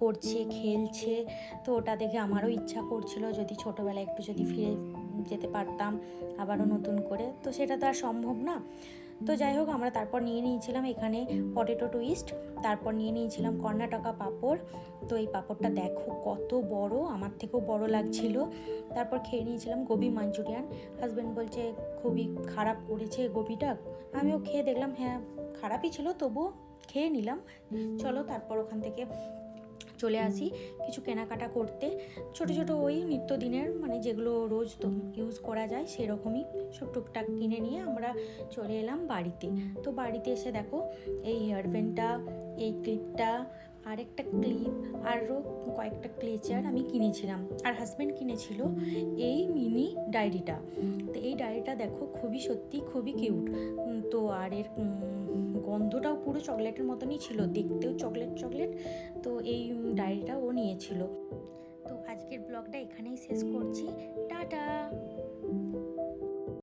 করছে, খেলছে। তো ওটা দেখে আমারও ইচ্ছা করছিল যদি ছোটোবেলায় একটু যদি ফিরে যেতে পারতাম আবারও নতুন করে, তো সেটা তো আর সম্ভব না। তো যাই হোক, আমরা তারপর নিয়ে নিয়েছিলাম এখানে পটেটো টুইস্ট, তারপর নিয়ে নিয়েছিলাম কর্ণাটকা পাঁপড়। তো এই পাঁপড়টা দেখো কত বড়, আমার থেকেও বড় লাগছিল। তারপর খেয়ে নিয়েছিলাম গোবি মাঞ্চুরিয়ান। হাজব্যান্ড বলছে খুবই খারাপ করেছে গোবিটা, আমিও খেয়ে দেখলাম হ্যাঁ খারাপই ছিল, তবুও খেয়ে নিলাম। চলো তারপর ওখান থেকে চলে আসি কিছু কেনাকাটা করতে, ছোট ছোট ওই নিত্যদিনের মানে যেগুলো রোজ তো ইউজ করা যায় সেরকমই সব টুকটাক কিনে নিয়ে আমরা চলে এলাম বাড়িতে। তো বাড়িতে এসে দেখো এই হেয়ারব্যান্ডটা, এই ক্লিপটা, আর একটা ক্লিপ, আরও কয়েকটা ক্লেচার আমি কিনেছিলাম, আর হাজব্যান্ড কিনেছিল এই মিনি ডায়েরিটা। তো এই ডায়েরিটা দেখো খুবই সত্যি খুবই কিউট। তো আর এর গন্ধটাও পুরো চকলেটের মতনই ছিল, দেখতেও চকলেট চকলেট। তো এই ডায়েরিটা ও নিয়েছিল। তো আজকের ব্লগটা এখানেই শেষ করছি, টাটা।